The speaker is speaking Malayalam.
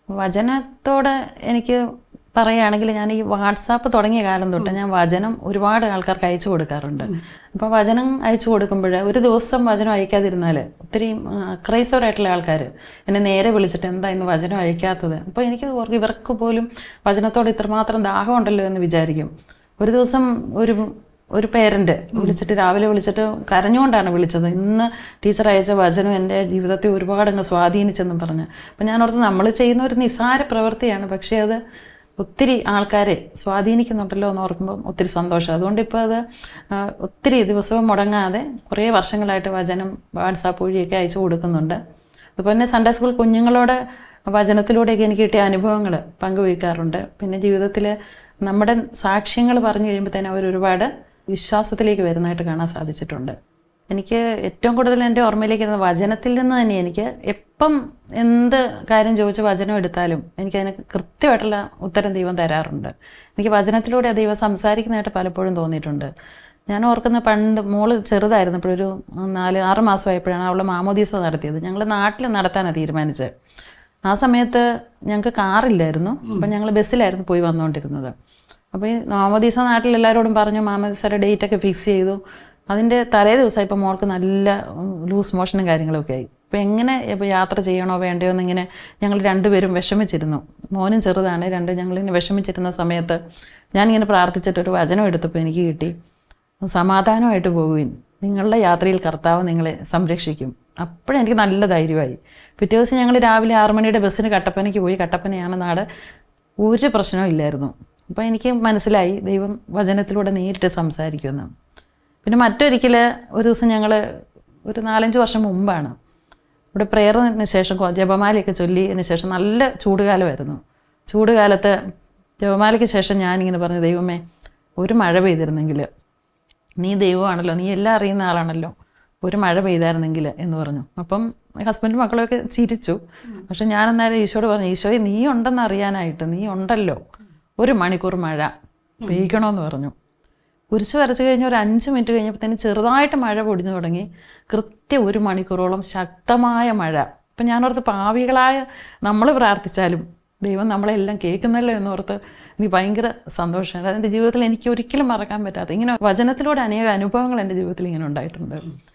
വചനത്തോട് എനിക്ക് പറയുകയാണെങ്കിൽ ഞാൻ ഈ വാട്സാപ്പ് തുടങ്ങിയ കാലം തൊട്ട് ഞാൻ വചനം ഒരുപാട് ആൾക്കാർക്ക് അയച്ചു കൊടുക്കാറുണ്ട്. അപ്പോൾ വചനം അയച്ചു കൊടുക്കുമ്പോൾ ഒരു ദിവസം വചനം അയക്കാതിരുന്നാൽ ഒത്തിരി ക്രൈസ്തവരായിട്ടുള്ള ആൾക്കാർ എന്നെ നേരെ വിളിച്ചിട്ട് എന്താ ഇന്ന് വചനം അയക്കാത്തത്. അപ്പോൾ എനിക്ക് ഇവർക്ക് പോലും വചനത്തോട് ഇത്രമാത്രം ദാഹമുണ്ടല്ലോ എന്ന് വിചാരിക്കും. ഒരു ദിവസം ഒരു പേരൻറ്റ് വിളിച്ചിട്ട് രാവിലെ വിളിച്ചിട്ട് കരഞ്ഞുകൊണ്ടാണ് വിളിച്ചത്, ഇന്ന് ടീച്ചർ അയച്ച വചനം എൻ്റെ ജീവിതത്തെ ഒരുപാട് അങ്ങ് സ്വാധീനിച്ചെന്നും പറഞ്ഞ്. അപ്പം ഞാൻ ഓർത്ത് നമ്മൾ ചെയ്യുന്ന ഒരു നിസ്സാര പ്രവൃത്തിയാണ്, പക്ഷേ അത് ഒത്തിരി ആൾക്കാരെ സ്വാധീനിക്കുന്നുണ്ടല്ലോ എന്ന് ഓർക്കുമ്പോൾ ഒത്തിരി സന്തോഷം. അതുകൊണ്ട് ഇപ്പോൾ അത് ഒത്തിരി ദിവസവും മുടങ്ങാതെ കുറേ വർഷങ്ങളായിട്ട് വചനം വാട്സാപ്പ് വഴിയൊക്കെ അയച്ചു കൊടുക്കുന്നുണ്ട്. അതുപോലെ തന്നെ സൺഡേ സ്കൂൾ കുഞ്ഞുങ്ങളോട് വചനത്തിലൂടെയൊക്കെ എനിക്ക് കിട്ടിയ അനുഭവങ്ങൾ പങ്കുവയ്ക്കാറുണ്ട്. പിന്നെ ജീവിതത്തിൽ നമ്മുടെ സാക്ഷ്യങ്ങൾ പറഞ്ഞു കഴിയുമ്പോൾ തന്നെ അവരൊരുപാട് വിശ്വാസത്തിലേക്ക് വരുന്നതായിട്ട് കാണാൻ സാധിച്ചിട്ടുണ്ട്. എനിക്ക് ഏറ്റവും കൂടുതൽ എൻ്റെ ഓർമ്മയിലേക്ക് വരുന്ന വചനത്തിൽ നിന്ന് തന്നെ എനിക്ക് എപ്പം എന്ത് കാര്യം ചോദിച്ച് വചനം എടുത്താലും എനിക്കതിന് കൃത്യമായിട്ടുള്ള ഉത്തരം ദൈവം തരാറുണ്ട്. എനിക്ക് വചനത്തിലൂടെ ദൈവം സംസാരിക്കുന്നതായിട്ട് പലപ്പോഴും തോന്നിയിട്ടുണ്ട്. ഞാൻ ഓർക്കുന്ന പണ്ട് മോള് ചെറുതായിരുന്നപ്പോഴൊരു 4-6 മാസമായപ്പോഴാണ് അവൾ മാമോദീസ നടത്തിയത്. ഞങ്ങൾ നാട്ടിൽ നടത്താനാണ് തീരുമാനിച്ചത്. ആ സമയത്ത് ഞങ്ങൾക്ക് കാറില്ലായിരുന്നു. അപ്പം ഞങ്ങൾ ബസ്സിലായിരുന്നു പോയി വന്നുകൊണ്ടിരുന്നത്. അപ്പോൾ ഈ മാമോദീസ നാട്ടിൽ എല്ലാവരോടും പറഞ്ഞു, മാമോദീസയുടെ ഡേറ്റൊക്കെ ഫിക്സ് ചെയ്തു. അതിൻ്റെ തലേ ദിവസം ഇപ്പോൾ മോൾക്ക് നല്ല ലൂസ് മോഷനും കാര്യങ്ങളൊക്കെ ആയി. ഇപ്പോൾ എങ്ങനെ ഇപ്പോൾ യാത്ര ചെയ്യണോ വേണ്ടയോ എന്നിങ്ങനെ ഞങ്ങൾ രണ്ടുപേരും വിഷമിച്ചിരുന്നു. മോനും ചെറുതാണ്, ഞങ്ങളിങ്ങനെ വിഷമിച്ചിരുന്ന സമയത്ത് ഞാനിങ്ങനെ പ്രാർത്ഥിച്ചിട്ടൊരു വചനം എടുത്തപ്പോൾ എനിക്ക് കിട്ടി, സമാധാനമായിട്ട് പോകുവിൻ, നിങ്ങളുടെ യാത്രയിൽ കർത്താവ് നിങ്ങളെ സംരക്ഷിക്കും. അപ്പോഴെനിക്ക് നല്ല ധൈര്യമായി. പിറ്റേ ദിവസം ഞങ്ങൾ രാവിലെ 6 മണിയുടെ ബസ്സിന് കട്ടപ്പനയ്ക്ക് പോയി. കട്ടപ്പനയാണ് നാട്. ഒരു പ്രശ്നവും ഇല്ലായിരുന്നു. അപ്പോൾ എനിക്ക് മനസ്സിലായി ദൈവം വചനത്തിലൂടെ നേരിട്ട് സംസാരിക്കുമെന്ന്. പിന്നെ മറ്റൊരിക്കൽ ഒരു ദിവസം ഞങ്ങൾ ഒരു 4-5 വർഷം മുമ്പാണ് ഇവിടെ പ്രേയറിന് ശേഷം ജപമാലയൊക്കെ ചൊല്ലിയതിന് ശേഷം നല്ല ചൂടുകാലമായിരുന്നു. ചൂടുകാലത്ത് ജപമാലയ്ക്ക് ശേഷം ഞാനിങ്ങനെ പറഞ്ഞു, ദൈവമേ ഒരു മഴ പെയ്തിരുന്നെങ്കിൽ, നീ ദൈവമാണല്ലോ, നീ എല്ലാം അറിയുന്ന ആളാണല്ലോ, ഒരു മഴ പെയ്തായിരുന്നെങ്കിൽ എന്ന് പറഞ്ഞു. അപ്പം ഹസ്ബൻഡും മക്കളൊക്കെ ചിരിച്ചു. പക്ഷെ ഞാനെന്നാലും ഈശോയോട് പറഞ്ഞു, ഈശോയെ നീ ഉണ്ടെന്ന് അറിയാനായിട്ട്, നീ ഉണ്ടല്ലോ, 1 മണിക്കൂർ മഴ പെയ്യിക്കണമെന്ന് പറഞ്ഞു. കുരിശ് വരച്ച് കഴിഞ്ഞ് ഒരു 5 മിനിറ്റ് കഴിഞ്ഞപ്പോഴത്തേന് ചെറുതായിട്ട് മഴ പൊടിഞ്ഞു തുടങ്ങി. കൃത്യം 1 മണിക്കൂറോളം ശക്തമായ മഴ. അപ്പം ഞാനോർത്ത് പാവികളായ നമ്മൾ പ്രാർത്ഥിച്ചാലും ദൈവം നമ്മളെല്ലാം കേൾക്കുന്നല്ലോ എന്നോർത്ത് എനിക്ക് ഭയങ്കര സന്തോഷമാണ്. അതെൻ്റെ ജീവിതത്തിൽ എനിക്ക് ഒരിക്കലും മറക്കാൻ പറ്റാത്ത ഇങ്ങനെ വചനത്തിലൂടെ അനേക അനുഭവങ്ങൾ എൻ്റെ ജീവിതത്തിൽ ഇങ്ങനെ ഉണ്ടായിട്ടുണ്ട്.